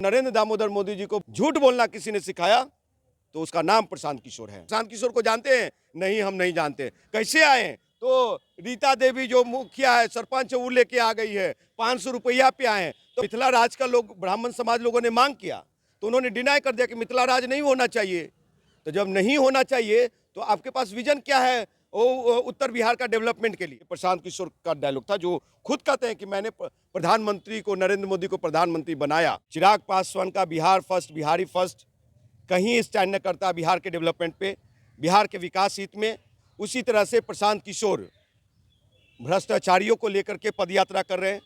नरेंद्र दामोदर मोदी जी को झूठ बोलना किसी ने सिखाया तो उसका नाम प्रशांत किशोर है। प्रशांत किशोर को जानते हैं? नहीं, हम नहीं जानते। कैसे आए? तो रीता देवी जो मुखिया है, सरपंच, वो लेके आ गई है। 500 रुपया पे आए। तो मिथिला राज का लोग, ब्राह्मण समाज लोगों ने मांग किया तो उन्होंने डिनाई कर दिया कि मिथिला राज नहीं होना चाहिए। तो जब नहीं होना चाहिए तो आपके पास विजन क्या है वो उत्तर बिहार का डेवलपमेंट के लिए? प्रशांत किशोर का डायलॉग था, जो खुद कहते हैं कि मैंने प्रधानमंत्री को, नरेंद्र मोदी को प्रधानमंत्री बनाया। चिराग पासवान का बिहार फर्स्ट, बिहारी फर्स्ट कहीं स्टैंड न करता बिहार के डेवलपमेंट पे, बिहार के विकास हित में। उसी तरह से प्रशांत किशोर भ्रष्टाचारियों को लेकर के पदयात्रा कर रहे हैं।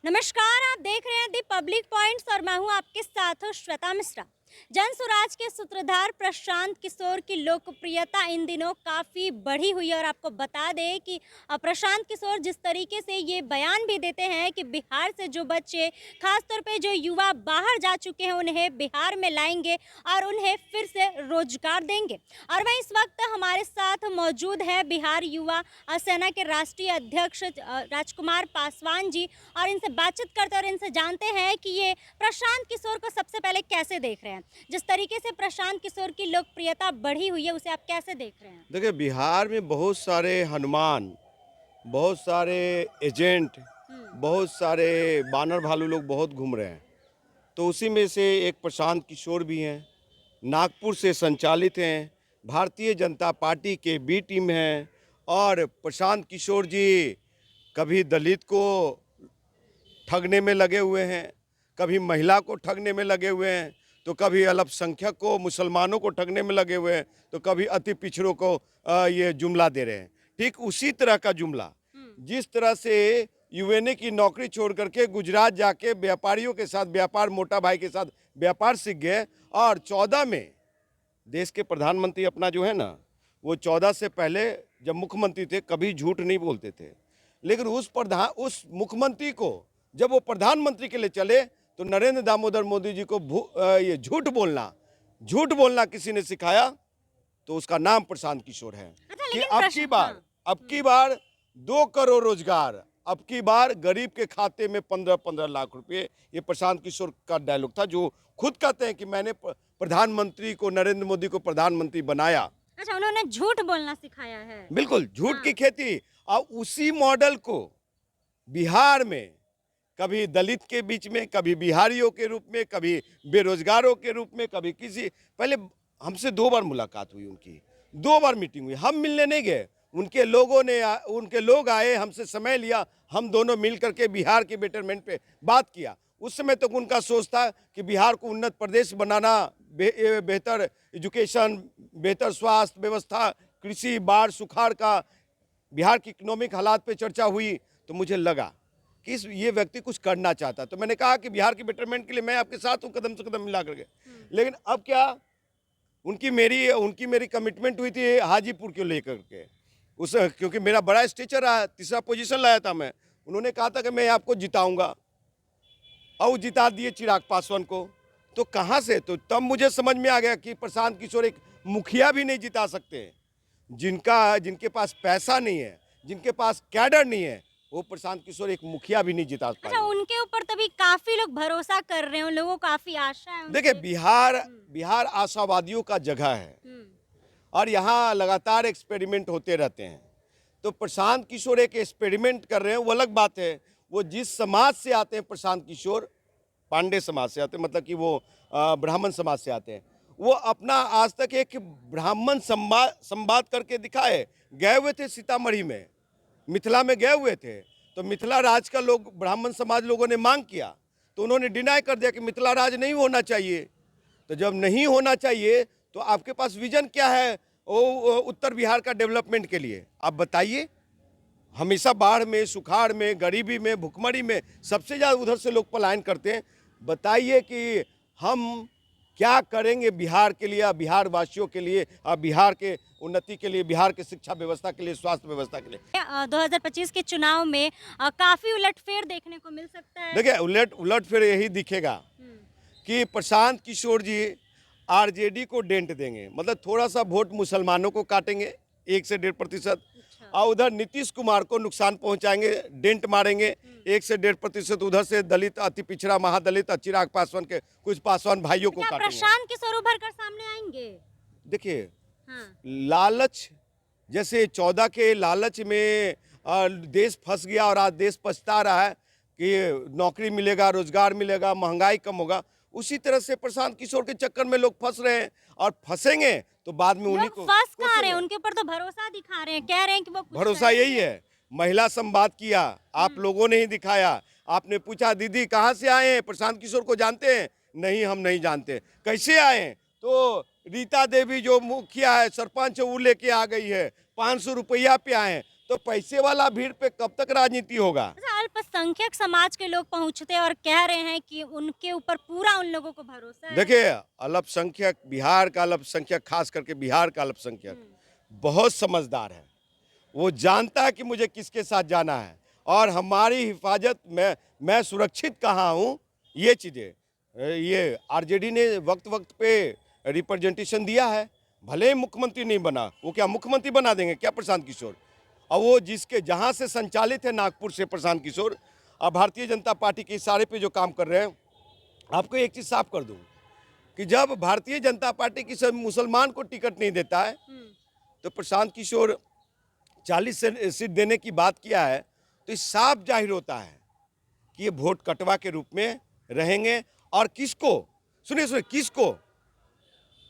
नमस्कार, आप देख रहे हैं दी पब्लिक पॉइंट्स और मैं हूं आपके साथ श्वेता मिश्रा। जन स्वराज के सूत्रधार प्रशांत किशोर की लोकप्रियता इन दिनों काफ़ी बढ़ी हुई है और आपको बता दें कि प्रशांत किशोर जिस तरीके से ये बयान भी देते हैं कि बिहार से जो बच्चे, खासतौर पे जो युवा बाहर जा चुके हैं, उन्हें बिहार में लाएंगे और उन्हें फिर से रोजगार देंगे। और वहीं इस वक्त हमारे साथ मौजूद है बिहार युवा सेना के राष्ट्रीय अध्यक्ष राजकुमार पासवान जी, और इनसे बातचीत करते और इनसे जानते हैं कि ये प्रशांत किशोर को सबसे पहले कैसे देख रहे हैं। जिस तरीके से प्रशांत किशोर की लोकप्रियता बढ़ी हुई है, उसे आप कैसे देख रहे हैं? देखिए, बिहार में बहुत सारे हनुमान, बहुत सारे एजेंट, बहुत सारे बानर भालू लोग बहुत घूम रहे हैं। तो उसी में से एक प्रशांत किशोर भी हैं, नागपुर से संचालित हैं, भारतीय जनता पार्टी के बी टीम हैं। और प्रशांत किशोर जी कभी दलित को ठगने में लगे हुए हैं, कभी महिला को ठगने में लगे हुए हैं, तो कभी अल्पसंख्यक को, मुसलमानों को ठगने में लगे हुए हैं, तो कभी अति पिछड़ों को ये जुमला दे रहे हैं। ठीक उसी तरह का जुमला जिस तरह से यूएनए की नौकरी छोड़ करके गुजरात जाके व्यापारियों के साथ व्यापार, मोटा भाई के साथ व्यापार सीख गए, और 14 में देश के प्रधानमंत्री अपना जो है ना, वो 14 से पहले जब मुख्यमंत्री थे कभी झूठ नहीं बोलते थे। लेकिन उस मुख्यमंत्री को जब वो प्रधानमंत्री के लिए चले तो नरेंद्र दामोदर मोदी जी को ये झूठ बोलना किसी ने सिखाया तो उसका नाम प्रशांत किशोर है। कि अब की बार 2 करोड़ रोजगार, अब की बार गरीब के खाते में 15-15 लाख रुपए, ये प्रशांत किशोर का डायलॉग था, जो खुद कहते हैं कि मैंने प्रधानमंत्री को, नरेंद्र मोदी को प्रधानमंत्री बनाया। अच्छा, उन्होंने झूठ बोलना सिखाया है। बिल्कुल, झूठ की खेती। और उसी मॉडल को बिहार में कभी दलित के बीच में, कभी बिहारियों के रूप में, कभी बेरोजगारों के रूप में, कभी किसी, पहले हमसे 2 बार मुलाकात हुई उनकी, 2 बार मीटिंग हुई। हम मिलने नहीं गए, उनके लोग आए, हमसे समय लिया, हम दोनों मिल करके बिहार के बेटरमेंट पे बात किया। उस समय तक उनका सोच था कि बिहार को उन्नत प्रदेश बनाना, बेहतर एजुकेशन, बेहतर स्वास्थ्य व्यवस्था, कृषि, बाढ़, सुखाड़ का, बिहार की इकोनॉमिक हालात पे चर्चा हुई। तो मुझे लगा कि ये व्यक्ति कुछ करना चाहता। तो मैंने कहा कि बिहार के बेटरमेंट के लिए मैं आपके साथ हूँ, कदम से कदम मिला करके। लेकिन अब क्या, उनकी मेरी कमिटमेंट हुई थी हाजीपुर को लेकर के, क्योंकि मेरा बड़ा स्टेचर रहा, 3रा पोजीशन लाया था मैं। उन्होंने कहा था कि मैं आपको जिताऊंगा, और जिता दिए चिराग पासवान को। तो कहाँ से, तो तब मुझे समझ में आ गया कि प्रशांत किशोर एक मुखिया भी नहीं जिता सकते। जिनके पास पैसा नहीं है, जिनके पास कैडर नहीं है, वो प्रशांत किशोर एक मुखिया भी नहीं जिता पाएंगे। अच्छा, उनके ऊपर तभी काफी लोग भरोसा कर रहे हैं, उन लोगों को काफी आशा है। देखिए, बिहार आशावादियों का जगह है और यहाँ लगातार एक्सपेरिमेंट होते रहते हैं। तो प्रशांत किशोर एक एक्सपेरिमेंट कर रहे हैं, वो अलग बात है। वो जिस समाज से आते हैं, प्रशांत किशोर पांडे समाज से आते हैं, मतलब कि वो ब्राह्मण समाज से आते हैं। वो अपना आज तक एक ब्राह्मण संवाद करके दिखाए। गए हुए थे सीतामढ़ी में, मिथिला में गए हुए थे, तो मिथिला राज का लोग, ब्राह्मण समाज लोगों ने मांग किया तो उन्होंने डिनाई कर दिया कि मिथिला राज नहीं होना चाहिए। तो जब नहीं होना चाहिए तो आपके पास विजन क्या है वो उत्तर बिहार का डेवलपमेंट के लिए? आप बताइए। हमेशा बाढ़ में, सुखाड़ में, गरीबी में, भुखमरी में सबसे ज़्यादा उधर से लोग पलायन करते हैं। बताइए कि हम क्या करेंगे बिहार के लिए, बिहार वासियों के लिए, बिहार के उन्नति के लिए, बिहार के शिक्षा व्यवस्था के लिए, स्वास्थ्य व्यवस्था के लिए। 2025 के चुनाव में काफी उलटफेर देखने को मिल सकता है। देखिए, उलटफेर यही दिखेगा कि प्रशांत किशोर जी आरजेडी को डेंट देंगे, मतलब थोड़ा सा वोट मुसलमानों को काटेंगे, 1 से 1.5%। और उधर नीतीश कुमार को नुकसान पहुंचाएंगे, डेंट मारेंगे 1 से 1.5% उधर से दलित, अति पिछड़ा, महादलित, चिराग पासवान के कुछ पासवान भाइयों को क्या काटेंगे। प्रशांत किशोर उभर कर सामने आएंगे? देखिए, हाँ। लालच, जैसे 14 के लालच में देश फंस गया और आज देश पछता रहा है कि नौकरी मिलेगा, रोजगार मिलेगा, महंगाई कम होगा, उसी तरह से प्रशांत किशोर के चक्कर में लोग फंस रहे हैं और फंसेंगे तो बाद में उन्हीं लोग को फंस कहाँ रहे कोसेंगे। हैं? उनके ऊपर तो भरोसा दिखा रहे हैं, कह रहे हैं कि वो कुछ भरोसा करेंगे। यही है, महिला संवाद किया, आप लोगों ने ही दिखाया। आपने पूछा दीदी कहाँ से आए हैं, प्रशांत किशोर को जानते हैं? नहीं, हम नहीं जानते। कैसे आए हैं? तो रीता देवी जो मुखिया है, सरपंच है, वो लेके आ गई है, 500 रुपया पे आए हैं। तो पैसे वाला भीड़ पे कब तक राजनीति होगा? अच्छा, अल्पसंख्यक समाज के लोग पहुंचते हैं और कह रहे हैं कि उनके ऊपर पूरा उन लोगों को भरोसा है। देखिए, अल्पसंख्यक, बिहार का अल्पसंख्यक, खास करके बिहार का अल्पसंख्यक बहुत समझदार है। वो जानता है कि मुझे किसके साथ जाना है और हमारी हिफाजत में मैं सुरक्षित कहाँ हूँ। ये चीज़ें ये आरजेडी ने वक्त वक्त पे रिप्रेजेंटेशन दिया है। भले ही मुख्यमंत्री नहीं बना, वो क्या मुख्यमंत्री बना देंगे क्या प्रशांत किशोर? और वो जिसके जहाँ से संचालित है नागपुर से प्रशांत किशोर, अब भारतीय जनता पार्टी के इशारे पे जो काम कर रहे हैं। आपको एक चीज़ साफ कर दूँ कि जब भारतीय जनता पार्टी किसी मुसलमान को टिकट नहीं देता है तो प्रशांत किशोर 40 सीट देने की बात किया है, तो इस साफ जाहिर होता है कि ये वोट कटवा के रूप में रहेंगे। और किसको, सुनिए किसको?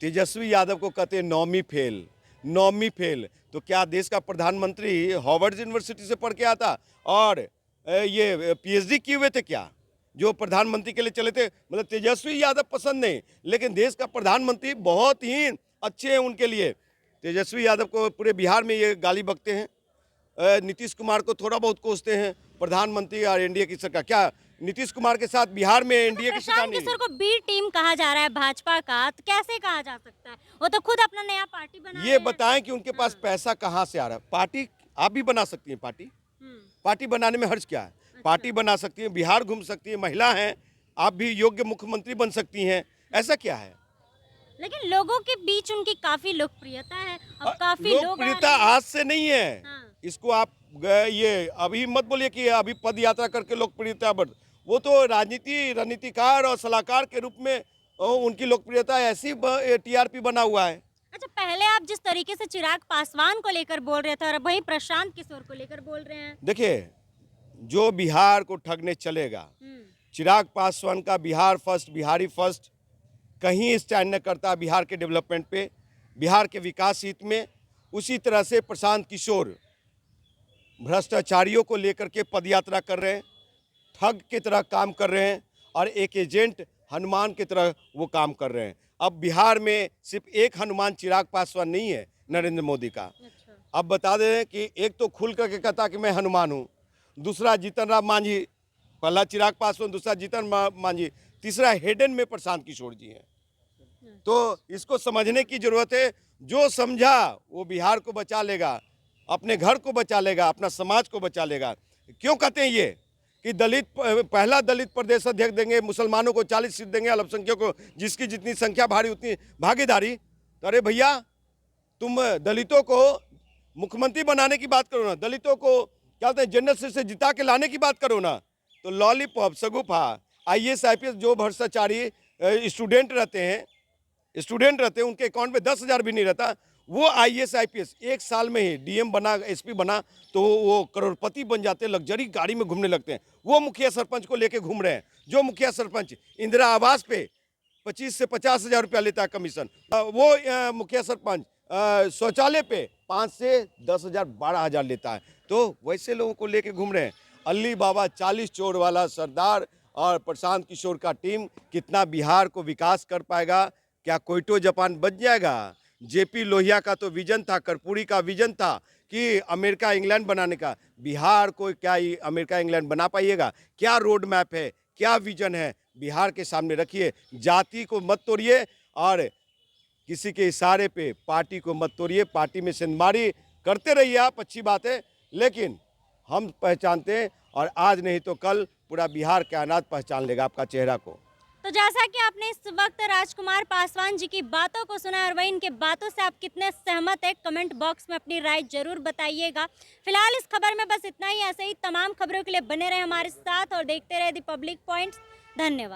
तेजस्वी यादव को कहते हैं नौवीं फेल, नौवीं फेल। तो क्या देश का प्रधानमंत्री हार्वर्ड यूनिवर्सिटी से पढ़ के आता और ये पीएचडी किए हुए थे क्या, जो प्रधानमंत्री के लिए चले थे? मतलब तेजस्वी यादव पसंद नहीं, लेकिन देश का प्रधानमंत्री बहुत ही अच्छे हैं उनके लिए। तेजस्वी यादव को पूरे बिहार में ये गाली बकते हैं, नीतीश कुमार को थोड़ा बहुत कोसते हैं, प्रधानमंत्री और एनडीए की सरकार। क्या नीतीश कुमार के साथ बिहार में एनडीए की सरकार प्रशांत नहीं? किशोर को बी टीम कहा जा रहा है भाजपा का, तो कैसे कहा जा सकता है? वो तो खुद अपना नया पार्टी बना रहे ये हैं। बताएं कि उनके पास पैसा कहाँ से आ रहा है। पार्टी आप भी बना सकती हैं, पार्टी पार्टी बनाने में हर्ज क्या है? पार्टी बना सकती हैं, बिहार घूम सकती हैं, महिला हैं, आप भी योग्य मुख्यमंत्री बन सकती हैं, ऐसा क्या है? लेकिन लोगों के बीच उनकी काफी लोकप्रियता है, अब काफी लोग आ लोकप्रियता रहे हैं। आज से नहीं है। हाँ। इसको आप ये अभी मत बोलिए कि अभी पद यात्रा करके लोकप्रियता बढ़, वो तो राजनीति रणनीतिकार और सलाहकार के रूप में उनकी लोकप्रियता ऐसी टीआरपी बना हुआ है। अच्छा, पहले आप जिस तरीके से चिराग पासवान को लेकर बोल रहे थे और वहीं प्रशांत किशोर को लेकर बोल रहे हैं। देखिए, जो बिहार को ठगने चलेगा, चिराग पासवान का बिहार फर्स्ट, बिहारी फर्स्ट कहीं स्टैंड न करता बिहार के डेवलपमेंट पे, बिहार के विकास हित में। उसी तरह से प्रशांत किशोर भ्रष्टाचारियों को लेकर के पदयात्रा कर रहे हैं, ठग की तरह काम कर रहे हैं और एक एजेंट हनुमान की तरह वो काम कर रहे हैं। अब बिहार में सिर्फ एक हनुमान चिराग पासवान नहीं है, नरेंद्र मोदी का। अब बता दें कि एक तो खुल करके कहता कि मैं हनुमान हूँ, दूसरा जीतन राम मांझी, पहला चिराग पासवान, दूसरा जीतन मांझी, तीसरा हेडन में प्रशांत किशोर जी हैं। तो इसको समझने की जरूरत है। जो समझा वो बिहार को बचा लेगा, अपने घर को बचा लेगा, अपना समाज को बचा लेगा। क्यों कहते हैं ये कि दलित पहला दलित प्रदेश अध्यक्ष देंगे, मुसलमानों को 40 सीट देंगे, अल्पसंख्यकों को जिसकी जितनी संख्या भारी उतनी भागीदारी। तो अरे भैया, तुम दलितों को मुख्यमंत्री बनाने की बात करो ना, दलितों को क्या कहते हैं जनरल सीट से जिता के लाने की बात करो ना। तो लॉलीपॉप, सगुफा, आईएएस आईपीएस जो भ्रष्टाचारी स्टूडेंट रहते हैं, उनके अकाउंट में 10,000 भी नहीं रहता, वो आईएएस आईपीएस एक साल में ही डीएम बना, एसपी बना, तो वो करोड़पति बन जाते हैं, लग्जरी गाड़ी में घूमने लगते हैं। वो मुखिया सरपंच को लेके घूम रहे हैं, जो मुखिया सरपंच इंदिरा आवास पे 25 से 50,000 रुपया लेता है कमीशन, वो मुखिया सरपंच शौचालय पे 5 से 10,000, 12,000 लेता है। तो वैसे लोगों को लेके घूम रहे हैं। अली बाबा 40 चोर वाला सरदार और प्रशांत किशोर का टीम कितना बिहार को विकास कर पाएगा? क्या कोयटो जापान बच जाएगा? जेपी लोहिया का तो विजन था, कर्पूरी का विजन था कि अमेरिका इंग्लैंड बनाने का। बिहार को क्या अमेरिका इंग्लैंड बना पाइएगा? क्या रोड मैप है, क्या विजन है? बिहार के सामने रखिए। जाति को मत तोड़िए और किसी के इशारे पे पार्टी को मत तोड़िए। पार्टी में सिंधमारी करते रहिए आप, अच्छी बात है, लेकिन हम पहचानते हैं और आज नहीं तो कल पूरा बिहार कायनात पहचान लेगा आपका चेहरा को। तो जैसा कि आपने इस वक्त राजकुमार पासवान जी की बातों को सुना और वही इनके बातों से आप कितने सहमत है, कमेंट बॉक्स में अपनी राय जरूर बताइएगा। फिलहाल इस खबर में बस इतना ही। ऐसे ही तमाम खबरों के लिए बने रहे हमारे साथ और देखते रहे दी पब्लिक पॉइंट्स। धन्यवाद।